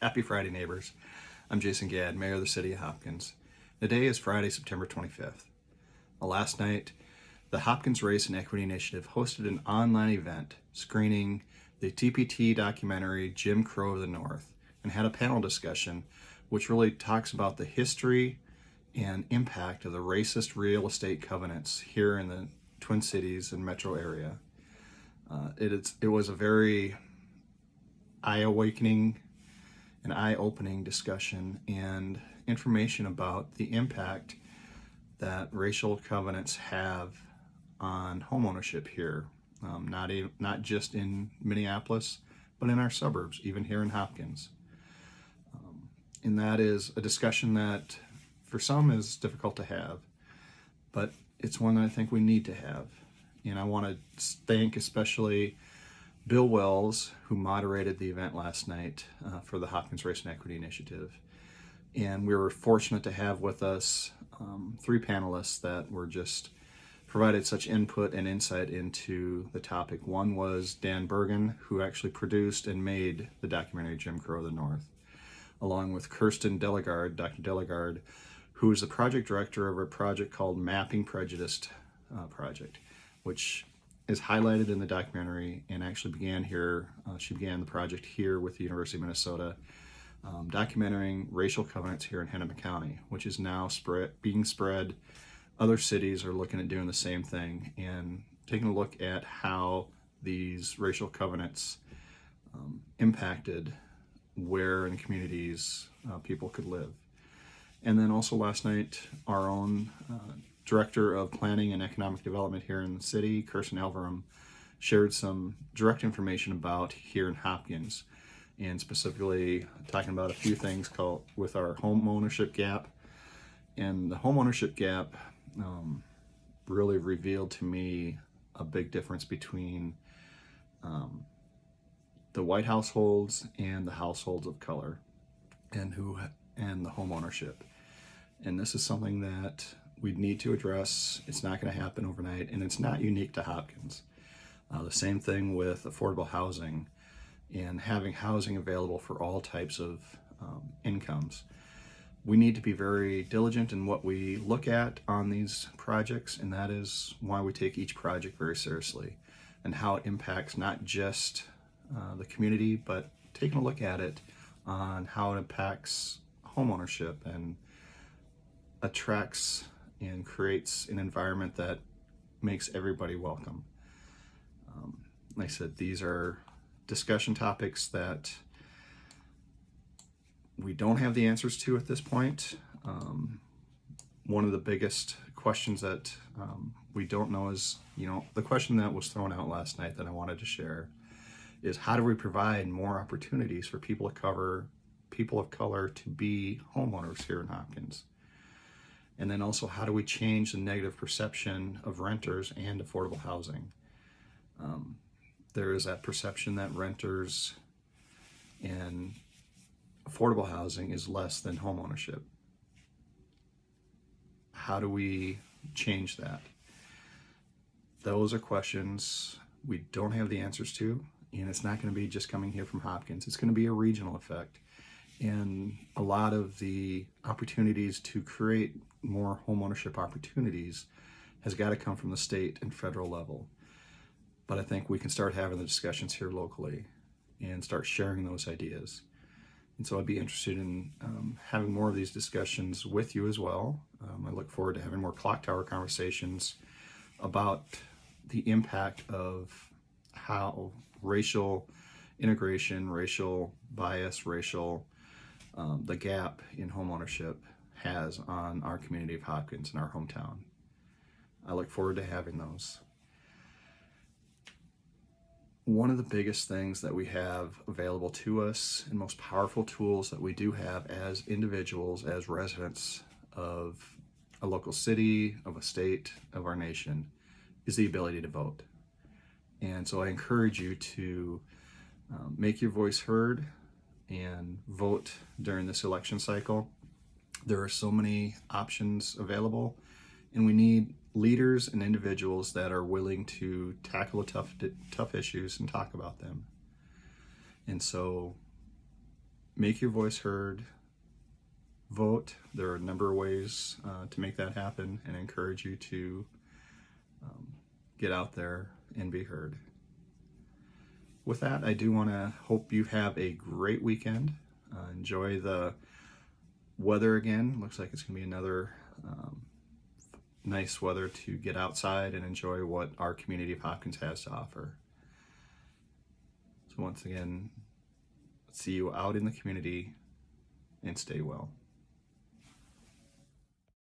Happy Friday, neighbors. I'm Jason Gadd, Mayor of the City of Hopkins. Today is Friday, September 25th. Last night, the Hopkins Race and Equity Initiative hosted an online event screening the TPT documentary Jim Crow of the North and had a panel discussion which really talks about the history and impact of the racist real estate covenants here in the Twin Cities and metro area. It was a very eye-awakening and eye-opening discussion and information about the impact that racial covenants have on homeownership here, not just in Minneapolis, but in our suburbs, even here in Hopkins. And that is a discussion that for some is difficult to have, but it's one that I think we need to have. And I want to thank especially Bill Wells, who moderated the event last night for the Hopkins Race and Equity Initiative. And we were fortunate to have with us three panelists that were just provided such input and insight into the topic. One was Dan Bergen, who actually produced and made the documentary Jim Crow of the North, along with Kirsten Delegard, Dr. Delegard, who is the project director of a project called Mapping Prejudice project, which is highlighted in the documentary and actually began here. She began the project here with the University of Minnesota, documenting racial covenants here in Hennepin County, which is now being spread. Other cities are looking at doing the same thing and taking a look at how these racial covenants impacted where in communities people could live. And then also last night, our own Director of Planning and Economic Development here in the city, Kirsten Elverum, shared some direct information about here in Hopkins, and specifically talking about a few things called with our Homeownership Gap. And the Homeownership Gap really revealed to me a big difference between the white households and the households of color and the homeownership. And this is something that we need to address. It's not going to happen overnight, and it's not unique to Hopkins. The same thing with affordable housing and having housing available for all types of incomes. We need to be very diligent in what we look at on these projects, and that is why we take each project very seriously and how it impacts not just the community, but taking a look at it on how it impacts homeownership and attracts and creates an environment that makes everybody welcome. Like I said, these are discussion topics that we don't have the answers to at this point. One of the biggest questions that we don't know is, the question that was thrown out last night that I wanted to share is, how do we provide more opportunities for people of color to be homeowners here in Hopkins? And then also, how do we change the negative perception of renters and affordable housing? There is that perception that renters and affordable housing is less than homeownership. How do we change that? Those are questions we don't have the answers to, and it's not going to be just coming here from Hopkins. It's going to be a regional effect. And a lot of the opportunities to create more homeownership opportunities has got to come from the state and federal level. But I think we can start having the discussions here locally and start sharing those ideas. And so I'd be interested in having more of these discussions with you as well. I look forward to having more clock tower conversations about the impact of how racial integration, racial bias, the gap in homeownership has on our community of Hopkins and our hometown. I look forward to having those. One of the biggest things that we have available to us and most powerful tools that we do have as individuals, as residents of a local city, of a state, of our nation, is the ability to vote. And so I encourage you to make your voice heard and vote during this election cycle. There are so many options available, and we need leaders and individuals that are willing to tackle tough issues and talk about them. And so make your voice heard, vote. There are a number of ways to make that happen, and encourage you to get out there and be heard. With that, I do want to hope you have a great weekend. Enjoy the weather again. Looks like it's going to be another nice weather to get outside and enjoy what our community of Hopkins has to offer. So once again, see you out in the community, and stay well.